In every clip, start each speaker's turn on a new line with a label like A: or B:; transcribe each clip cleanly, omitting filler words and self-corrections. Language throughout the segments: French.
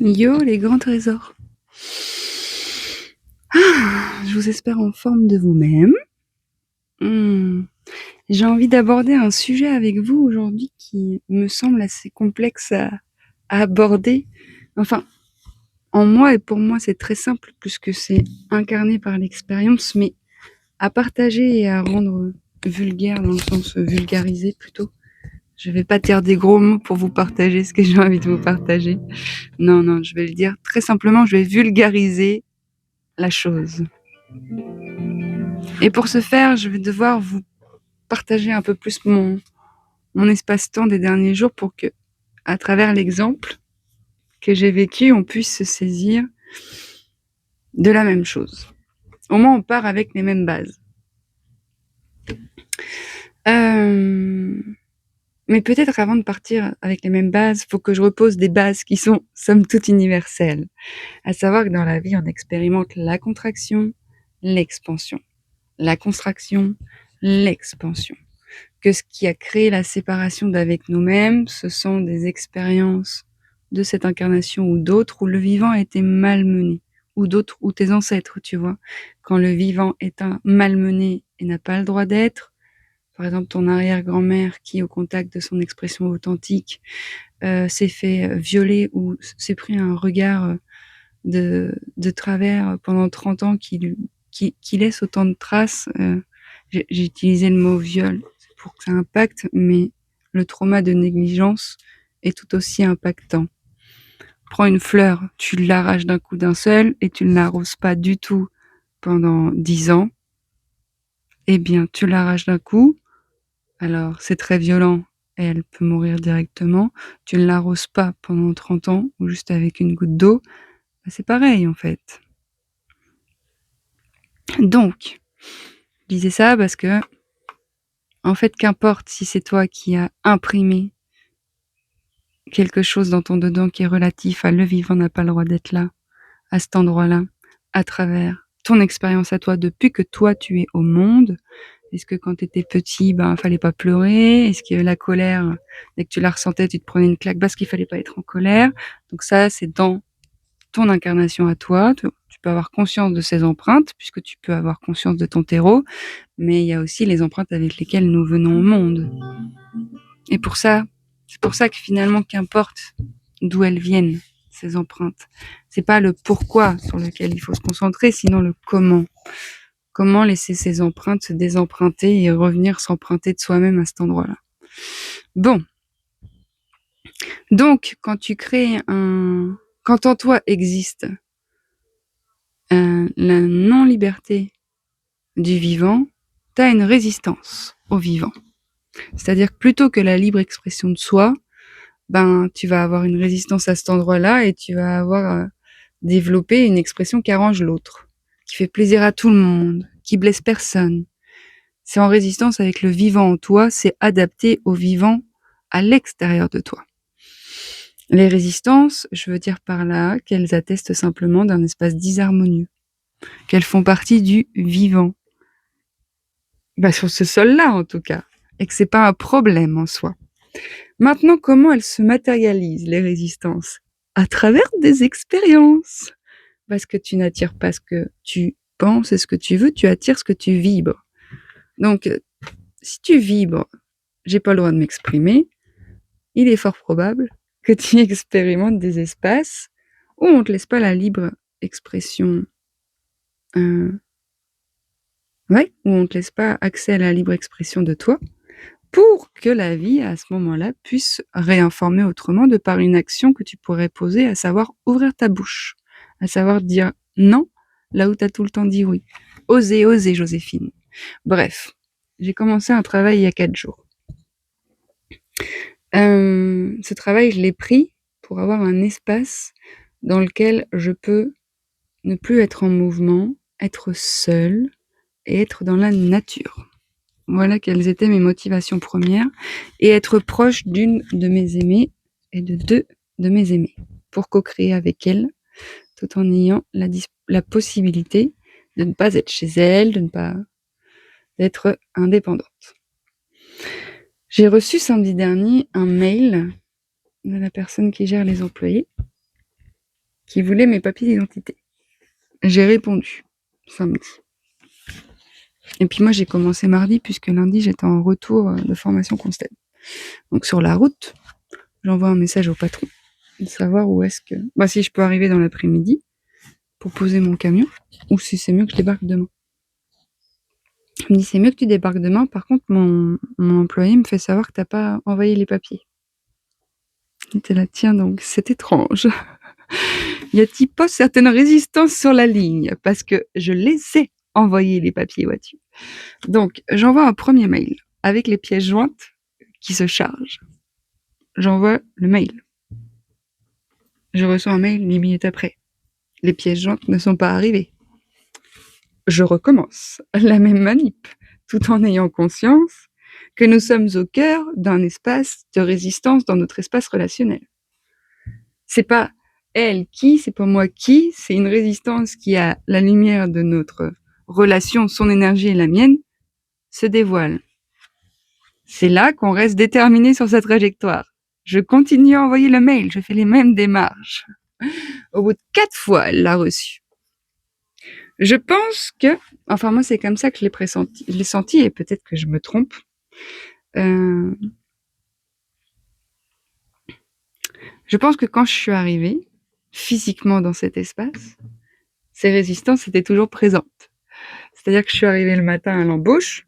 A: Yo, les grands trésors. Je vous espère en forme de vous-même. J'ai envie d'aborder un sujet avec vous aujourd'hui qui me semble assez complexe à aborder. Enfin, en moi et pour moi, c'est très simple puisque c'est incarné par l'expérience, mais à partager et à rendre vulgaire, dans le sens vulgarisé plutôt. Je vais pas dire des gros mots pour vous partager ce que j'ai envie de vous partager. Non, je vais le dire très simplement, je vais vulgariser la chose. Et pour ce faire, je vais devoir vous partager un peu plus mon espace-temps des derniers jours pour que, à travers l'exemple que j'ai vécu, on puisse se saisir de la même chose. Au moins, on part avec les mêmes bases. Mais peut-être avant de partir avec les mêmes bases, il faut que je repose des bases qui sont, somme toute, universelles. À savoir que dans la vie, on expérimente la contraction, l'expansion. La contraction, l'expansion. Que ce qui a créé la séparation d'avec nous-mêmes, ce sont des expériences de cette incarnation ou d'autres où le vivant a été malmené, ou d'autres, ou tes ancêtres, tu vois. Quand le vivant est un malmené et n'a pas le droit d'être, par exemple ton arrière-grand-mère qui, au contact de son expression authentique, s'est fait violer ou s'est pris un regard de travers pendant 30 ans qui laisse autant de traces. J'ai utilisé le mot viol pour que ça impacte, mais le trauma de négligence est tout aussi impactant. Prends une fleur, tu l'arraches d'un coup d'un seul et tu ne l'arroses pas du tout pendant 10 ans. Eh bien, tu l'arraches d'un coup, alors c'est très violent et elle peut mourir directement. Tu ne l'arroses pas pendant 30 ans ou juste avec une goutte d'eau, c'est pareil en fait. Donc, je disais ça parce que, en fait, qu'importe si c'est toi qui as imprimé quelque chose dans ton dedans qui est relatif à le vivant n'a pas le droit d'être là, à cet endroit-là, à travers ton expérience à toi depuis que toi tu es au monde. Est-ce que quand tu étais petit, fallait pas pleurer? Est-ce que la colère, dès que tu la ressentais, tu te prenais une claque parce qu'il fallait pas être en colère? Donc ça, c'est dans ton incarnation à toi. Tu peux avoir conscience de ces empreintes, puisque tu peux avoir conscience de ton terreau, mais il y a aussi les empreintes avec lesquelles nous venons au monde. Et c'est pour ça que finalement, qu'importe d'où elles viennent, ces empreintes, c'est pas le pourquoi sur lequel il faut se concentrer, sinon le comment. Comment laisser ces empreintes se désemprunter et revenir s'emprunter de soi-même à cet endroit-là. Bon. Donc, quand en toi existe la non-liberté du vivant, tu as une résistance au vivant. C'est-à-dire que plutôt que la libre expression de soi, tu vas avoir une résistance à cet endroit-là et tu vas avoir développé une expression qui arrange l'autre, qui fait plaisir à tout le monde, qui blesse personne. C'est en résistance avec le vivant en toi, c'est adapté au vivant à l'extérieur de toi. Les résistances, je veux dire par là qu'elles attestent simplement d'un espace disharmonieux, qu'elles font partie du vivant. Sur ce sol-là, en tout cas. Et que c'est pas un problème en soi. Maintenant, comment elles se matérialisent, les résistances? À travers des expériences. Parce que tu n'attires pas ce que tu penses et ce que tu veux, tu attires ce que tu vibres. Donc, si tu vibres, j'ai pas le droit de m'exprimer, il est fort probable que tu expérimentes des espaces où on te laisse pas la libre expression. Où on te laisse pas accès à la libre expression de toi, pour que la vie, à ce moment-là, puisse réinformer autrement de par une action que tu pourrais poser, à savoir ouvrir ta bouche, à savoir dire non, là où tu as tout le temps dit oui. Oser, Joséphine. Bref, j'ai commencé un travail il y a 4 jours. Ce travail, je l'ai pris pour avoir un espace dans lequel je peux ne plus être en mouvement, être seule et être dans la nature. Voilà quelles étaient mes motivations premières. Et être proche d'une de mes aimées et de 2 de mes aimés pour co-créer avec elles, tout en ayant la possibilité de ne pas être chez elles, de ne pas d'être indépendante. J'ai reçu samedi dernier un mail de la personne qui gère les employés qui voulait mes papiers d'identité. J'ai répondu samedi. Et puis moi, j'ai commencé mardi, puisque lundi, j'étais en retour de formation Constable. Donc sur la route, j'envoie un message au patron, de savoir où est-ce que... si je peux arriver dans l'après-midi pour poser mon camion, ou si c'est mieux que je débarque demain. Il me dit, c'est mieux que tu débarques demain, par contre, mon employé me fait savoir que t'as pas envoyé les papiers. J'étais là, tiens donc, c'est étrange. Y a-t-il pas certaines résistances sur la ligne? Parce que je les ai envoyés, les papiers, vois-tu. Donc, j'envoie un premier mail avec les pièces jointes qui se chargent. J'envoie le mail. Je reçois un mail 10 minutes après. Les pièces jointes ne sont pas arrivées. Je recommence la même manip, tout en ayant conscience que nous sommes au cœur d'un espace de résistance dans notre espace relationnel. C'est pas elle qui, c'est pas moi qui, c'est une résistance qui, à la lumière de notre relation, son énergie et la mienne, se dévoile. C'est là qu'on reste déterminé sur sa trajectoire. Je continue à envoyer le mail, je fais les mêmes démarches. Au bout de 4 fois, elle l'a reçu. Je pense que, moi c'est comme ça que je l'ai senti, et peut-être que je me trompe. Je pense que quand je suis arrivée, physiquement dans cet espace, ces résistances étaient toujours présentes. C'est-à-dire que je suis arrivée le matin à l'embauche,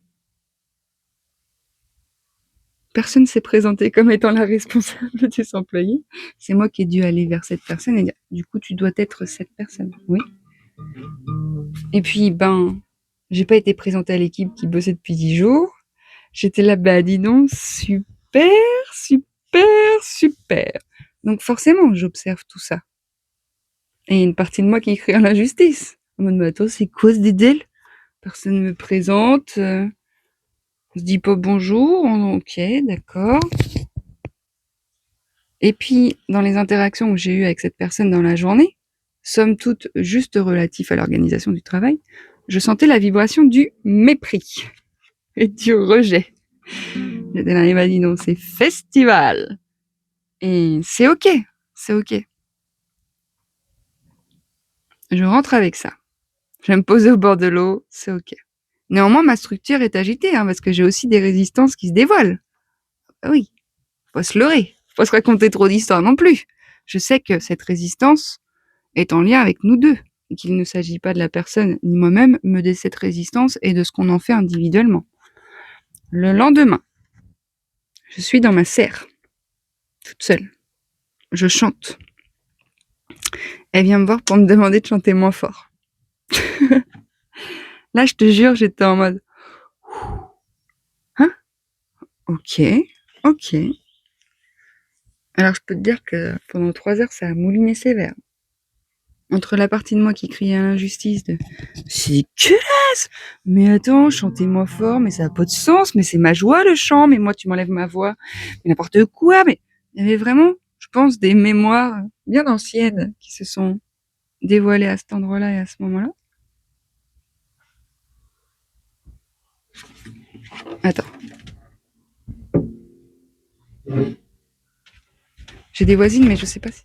A: personne s'est présenté comme étant la responsable des employés. C'est moi qui ai dû aller vers cette personne et dire, du coup, tu dois être cette personne. Oui. Et puis, j'ai pas été présentée à l'équipe qui bossait depuis 10 jours. J'étais là, dis donc, super, super, super. Donc forcément, j'observe tout ça. Et il y a une partie de moi qui crie à l'injustice. En mode, mais attends, c'est quoi ce dédale? Personne ne me présente, on se dit pas bonjour, ok, d'accord. Et puis, dans les interactions que j'ai eues avec cette personne dans la journée, somme toute juste relatif à l'organisation du travail, je sentais la vibration du mépris et du rejet. J'étais là, il m'a dit non, c'est festival. Et c'est ok, c'est ok. Je rentre avec ça. Je vais me poser au bord de l'eau, c'est ok. Néanmoins, ma structure est agitée, parce que j'ai aussi des résistances qui se dévoilent. Oui, faut se leurrer, faut se raconter trop d'histoires non plus. Je sais que cette résistance est en lien avec nous deux, et qu'il ne s'agit pas de la personne ni moi-même, mais de cette résistance et de ce qu'on en fait individuellement. Le lendemain, je suis dans ma serre, toute seule. Je chante. Elle vient me voir pour me demander de chanter moins fort. Là, je te jure, j'étais en mode... Hein? Ok. Alors, je peux te dire que pendant 3 heures, ça a mouliné sévère. Entre la partie de moi qui criait à l'injustice de « C'est dégueulasse! Mais attends, chantez-moi fort, mais ça n'a pas de sens, mais c'est ma joie le chant, mais moi tu m'enlèves ma voix, mais n'importe quoi, mais... » Il y avait vraiment, je pense, des mémoires bien anciennes qui se sont dévoilées à cet endroit-là et à ce moment-là. Attends. J'ai des voisines, mais je sais pas si...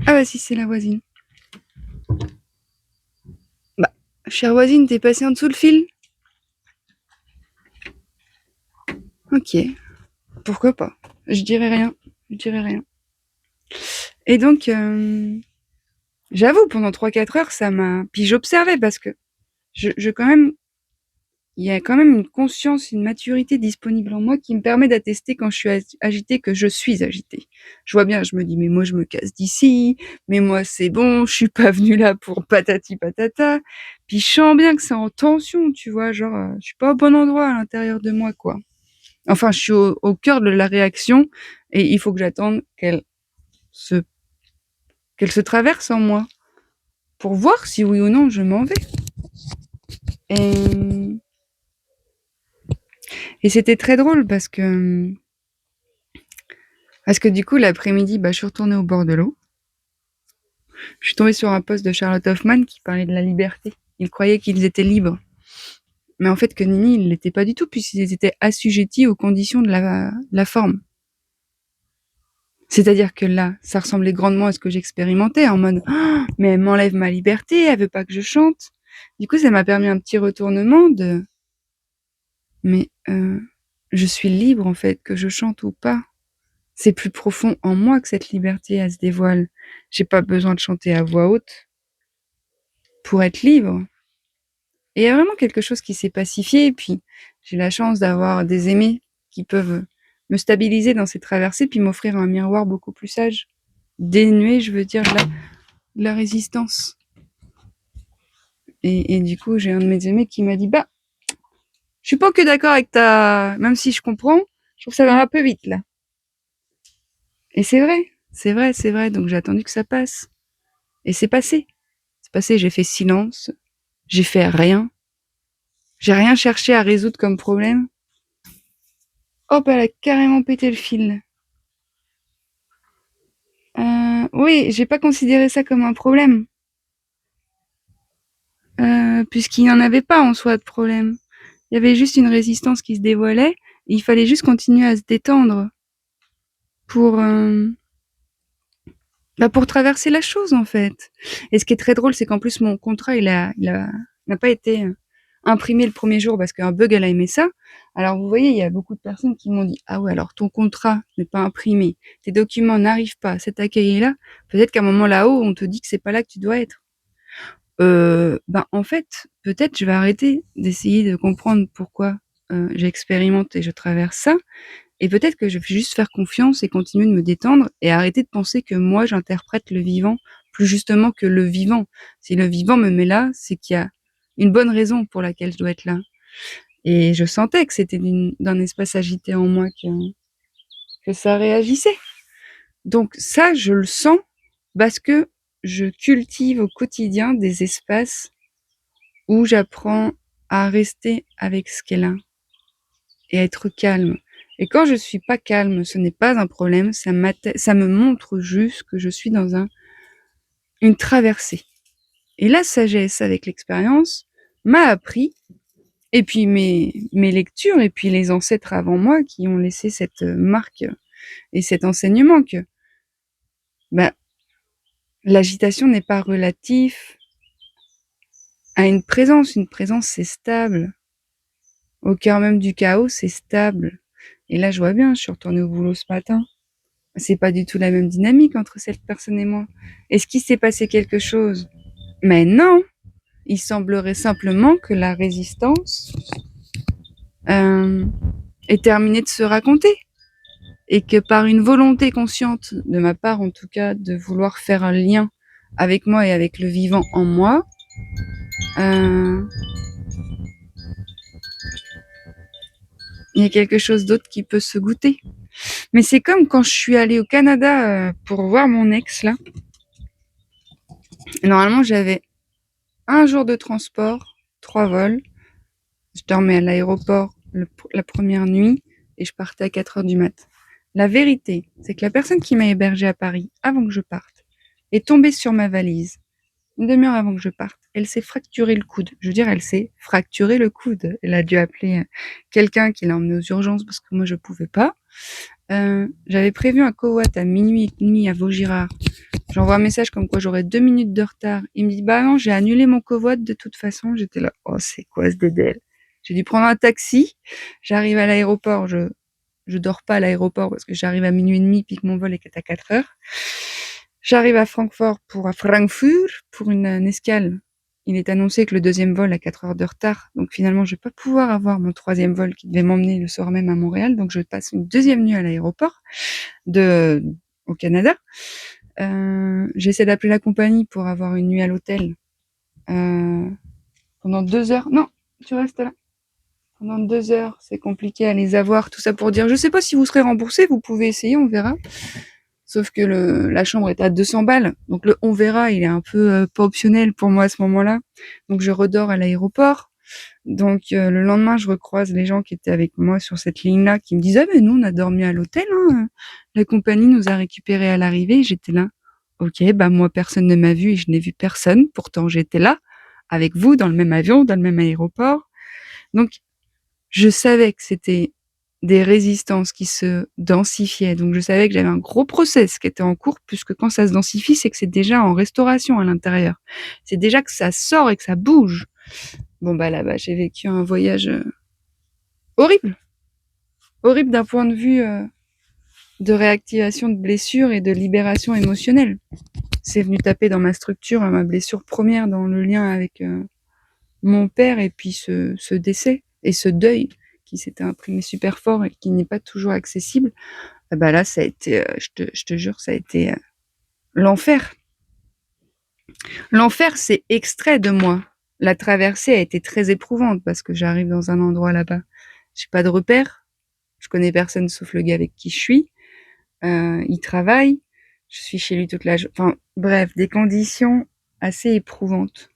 A: Ah si, c'est la voisine. Chère voisine, t'es passée en dessous le fil? Ok. Pourquoi pas? Je dirais rien. Et donc, j'avoue, pendant 3-4 heures, ça m'a... Puis j'observais parce que quand même... Il y a quand même une conscience, une maturité disponible en moi qui me permet d'attester quand je suis agitée que je suis agitée. Je vois bien, je me dis, mais moi je me casse d'ici, mais moi c'est bon, je suis pas venue là pour patati patata. Puis je sens bien que c'est en tension, tu vois, genre, je suis pas au bon endroit à l'intérieur de moi, quoi. Enfin, je suis au cœur de la réaction et il faut que j'attende qu'elle se traverse en moi pour voir si oui ou non je m'en vais. Et c'était très drôle parce que du coup, l'après-midi, je suis retournée au bord de l'eau. Je suis tombée sur un post de Charlotte Hoffman qui parlait de la liberté. Ils croyaient qu'ils étaient libres. Mais en fait, que Nini, ils l'étaient pas du tout, puisqu'ils étaient assujettis aux conditions de la forme. C'est-à-dire que là, ça ressemblait grandement à ce que j'expérimentais, en mode: «Oh, mais elle m'enlève ma liberté, elle veut pas que je chante». Du coup, ça m'a permis un petit retournement de: «Mais je suis libre, en fait, que je chante ou pas. C'est plus profond en moi que cette liberté, elle se dévoile. J'ai pas besoin de chanter à voix haute pour être libre». Et il y a vraiment quelque chose qui s'est pacifié et puis j'ai la chance d'avoir des aimés qui peuvent me stabiliser dans ces traversées, puis m'offrir un miroir beaucoup plus sage. Dénué, je veux dire, de la résistance. Et du coup, j'ai un de mes aimés qui m'a dit: «Bah, je suis pas que d'accord avec ta... même si je comprends, je trouve que ça va un peu vite là». Et c'est vrai, c'est vrai, c'est vrai. Donc j'ai attendu que ça passe. Et c'est passé. C'est passé, j'ai fait silence, j'ai fait rien. J'ai rien cherché à résoudre comme problème. Hop, elle a carrément pété le fil. Oui, j'ai pas considéré ça comme un problème, puisqu'il n'y en avait pas en soi de problème. Il y avait juste une résistance qui se dévoilait, et il fallait juste continuer à se détendre pour, pour traverser la chose en fait. Et ce qui est très drôle, c'est qu'en plus mon contrat, n'a pas été imprimé le premier jour parce qu'un bug, elle a aimé ça. Alors vous voyez, il y a beaucoup de personnes qui m'ont dit: «Ah ouais, alors ton contrat n'est pas imprimé, tes documents n'arrivent pas, cet accueil est là. Peut-être qu'à un moment là-haut, on te dit que c'est pas là que tu dois être». En fait, peut-être je vais arrêter d'essayer de comprendre pourquoi, j'expérimente et je traverse ça, et peut-être que je vais juste faire confiance et continuer de me détendre et arrêter de penser que moi j'interprète le vivant plus justement que le vivant. Si le vivant me met là, c'est qu'il y a une bonne raison pour laquelle je dois être là. Et je sentais que c'était d'un espace agité en moi que ça réagissait. Donc ça, je le sens parce que je cultive au quotidien des espaces où j'apprends à rester avec ce qu'est là et à être calme. Et quand je suis pas calme, ce n'est pas un problème, ça me montre juste que je suis dans une traversée. Et la sagesse avec l'expérience m'a appris, et puis mes lectures, et puis les ancêtres avant moi qui ont laissé cette marque et cet enseignement que bah, l'agitation n'est pas relative à une présence. Une présence, c'est stable. Au cœur même du chaos, c'est stable. Et là, je vois bien, je suis retournée au boulot ce matin. C'est pas du tout la même dynamique entre cette personne et moi. Est-ce qu'il s'est passé quelque chose? Mais non! Il semblerait simplement que la résistance est terminée de se raconter. Et que par une volonté consciente, de ma part en tout cas, de vouloir faire un lien avec moi et avec le vivant en moi, il y a quelque chose d'autre qui peut se goûter. Mais c'est comme quand je suis allée au Canada pour voir mon ex là. Normalement, j'avais un jour de transport, 3 vols. Je dormais à l'aéroport la première nuit et je partais à 4 heures du mat. La vérité, c'est que la personne qui m'a hébergée à Paris avant que je parte est tombée sur ma valise une demi-heure avant que je parte. Elle s'est fracturé le coude. Je veux dire, elle s'est fracturé le coude. Elle a dû appeler quelqu'un qui l'a emmenée aux urgences parce que moi je pouvais pas. J'avais prévu un covoit à minuit et demi à Vaugirard. J'envoie un message comme quoi j'aurais 2 minutes de retard. Il me dit: bah non, j'ai annulé mon covoit de toute façon. J'étais là, oh c'est quoi ce dédale. J'ai dû prendre un taxi. J'arrive à l'aéroport. Je dors pas à l'aéroport parce que j'arrive à minuit et demi puis que mon vol est à 4 heures. J'arrive à Francfort pour une escale. Il est annoncé que le deuxième vol a 4 heures de retard. Donc finalement, je vais pas pouvoir avoir mon troisième vol qui devait m'emmener le soir même à Montréal. Donc je passe une deuxième nuit à l'aéroport au Canada. J'essaie d'appeler la compagnie pour avoir une nuit à l'hôtel. Pendant 2 heures. Non, tu restes là. Pendant 2 heures, c'est compliqué à les avoir. Tout ça pour dire, je sais pas si vous serez remboursé. Vous pouvez essayer, on verra. Sauf que la chambre est à 200 balles. Donc on verra, il est un peu pas optionnel pour moi à ce moment-là. Donc je redors à l'aéroport. Donc le lendemain, je recroise les gens qui étaient avec moi sur cette ligne-là qui me disent: ah mais nous on a dormi à l'hôtel, hein. La compagnie nous a récupérés à l'arrivée. J'étais là. Ok, bah moi personne ne m'a vu et je n'ai vu personne. Pourtant j'étais là avec vous dans le même avion, dans le même aéroport. Donc je savais que c'était des résistances qui se densifiaient. Donc je savais que j'avais un gros process qui était en cours, puisque quand ça se densifie, c'est que c'est déjà en restauration à l'intérieur. C'est déjà que ça sort et que ça bouge. Bon bah là-bas, j'ai vécu un voyage horrible. Horrible d'un point de vue de réactivation de blessures et de libération émotionnelle. C'est venu taper dans ma structure, ma blessure première dans le lien avec mon père, et puis ce décès et ce deuil qui s'était imprimé super fort et qui n'est pas toujours accessible. Ah bah là, ça a été, je te jure, ça a été l'enfer. L'enfer s'est extrait de moi. La traversée a été très éprouvante parce que j'arrive dans un endroit là-bas. J'ai pas de repères. Je connais personne sauf le gars avec qui je suis. Il travaille. Je suis chez lui toute la journée. Enfin, bref, des conditions assez éprouvantes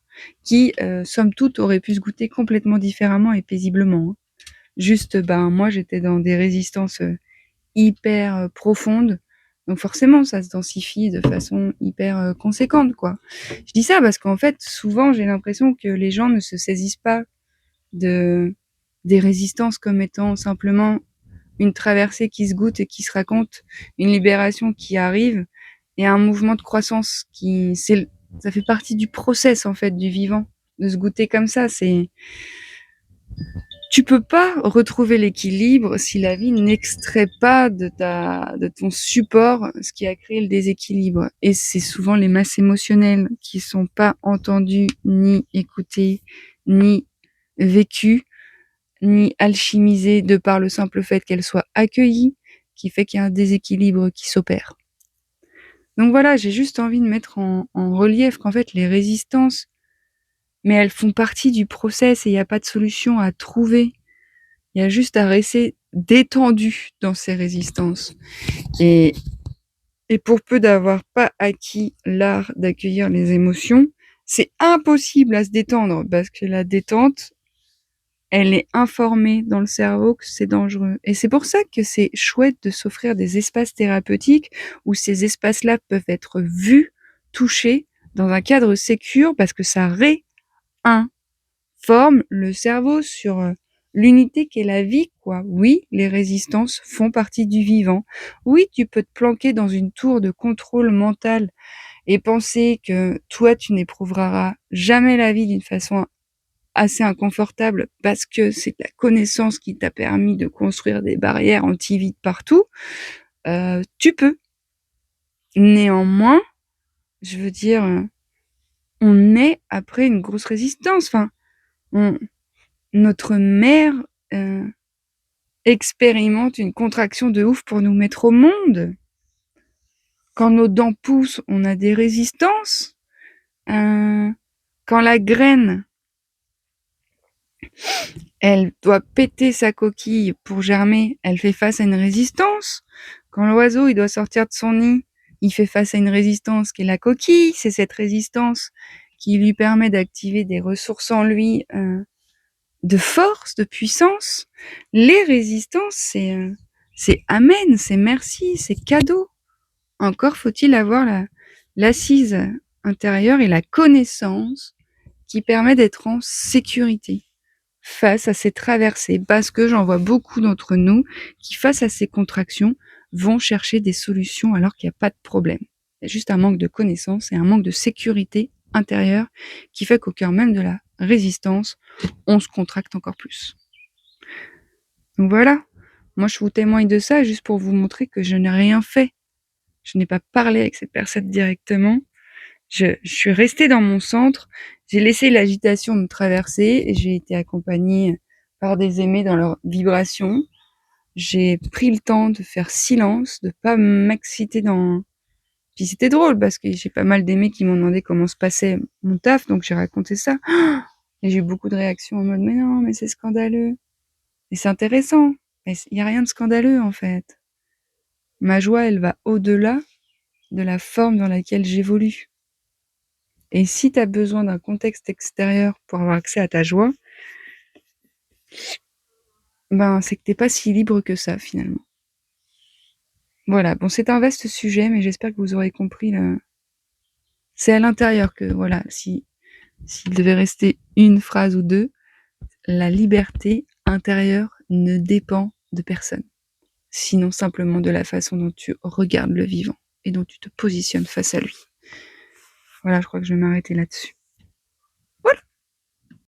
A: qui, somme toute, auraient pu se goûter complètement différemment et paisiblement. Hein. Juste, ben, moi, j'étais dans des résistances hyper profondes. Donc forcément, ça se densifie de façon hyper conséquente, quoi. Je dis ça parce qu'en fait, souvent, j'ai l'impression que les gens ne se saisissent pas de des résistances comme étant simplement une traversée qui se goûte et qui se raconte, une libération qui arrive et un mouvement de croissance qui ça fait partie du process en fait du vivant de se goûter comme ça. C'est Tu peux pas retrouver l'équilibre si la vie n'extrait pas de ton support ce qui a créé le déséquilibre. Et c'est souvent les masses émotionnelles qui sont pas entendues, ni écoutées, ni vécues, ni alchimisées de par le simple fait qu'elles soient accueillies, qui fait qu'il y a un déséquilibre qui s'opère. Donc voilà, j'ai juste envie de mettre en relief qu'en fait les résistances, mais elles font partie du process et il n'y a pas de solution à trouver. Il y a juste à rester détendu dans ces résistances. Et, et pour peu d'avoir pas acquis l'art d'accueillir les émotions, c'est impossible à se détendre parce que la détente, elle est informée dans le cerveau que c'est dangereux. Et c'est pour ça que c'est chouette de s'offrir des espaces thérapeutiques où ces espaces-là peuvent être vus, touchés, dans un cadre sécure parce que ça réinforme le cerveau sur l'unité qu'est la vie, quoi. Oui, les résistances font partie du vivant. Oui, tu peux te planquer dans une tour de contrôle mental et penser que toi, tu n'éprouveras jamais la vie d'une façon assez inconfortable parce que c'est la connaissance qui t'a permis de construire des barrières anti-vide partout, tu peux. Néanmoins, je veux dire, on est après une grosse résistance. Enfin, notre mère expérimente une contraction de ouf pour nous mettre au monde. Quand nos dents poussent, on a des résistances. Quand la graine, elle doit péter sa coquille pour germer, elle fait face à une résistance. Quand l'oiseau, il doit sortir de son nid, il fait face à une résistance qui est la coquille. C'est cette résistance qui lui permet d'activer des ressources en lui de force, de puissance. Les résistances, c'est amen, c'est merci, c'est cadeau. Encore faut-il avoir l'assise intérieure et la connaissance qui permet d'être en sécurité face à ces traversées, parce que j'en vois beaucoup d'entre nous qui, face à ces contractions, vont chercher des solutions alors qu'il n'y a pas de problème. Il y a juste un manque de connaissance et un manque de sécurité intérieure qui fait qu'au cœur même de la résistance, on se contracte encore plus. Donc voilà, moi je vous témoigne de ça juste pour vous montrer que je n'ai rien fait. Je n'ai pas parlé avec cette personne directement. Je suis restée dans mon centre, j'ai laissé l'agitation me traverser et j'ai été accompagnée par des aimés dans leur vibration. J'ai pris le temps de faire silence, de pas m'exciter dans... Puis c'était drôle parce que j'ai pas mal d'aimés qui m'ont demandé comment se passait mon taf, donc j'ai raconté ça. Et j'ai eu beaucoup de réactions en mode mais non, mais c'est scandaleux. Et c'est intéressant. Mais il y a rien de scandaleux en fait. Ma joie, elle va au-delà de la forme dans laquelle j'évolue. Et si tu as besoin d'un contexte extérieur pour avoir accès à ta joie, ben c'est que t'es pas si libre que ça finalement. Voilà, bon c'est un vaste sujet, mais j'espère que vous aurez compris. C'est à l'intérieur que, voilà, s'il devait rester une phrase ou deux, la liberté intérieure ne dépend de personne, sinon simplement de la façon dont tu regardes le vivant et dont tu te positionnes face à lui. Voilà, je crois que je vais m'arrêter là-dessus.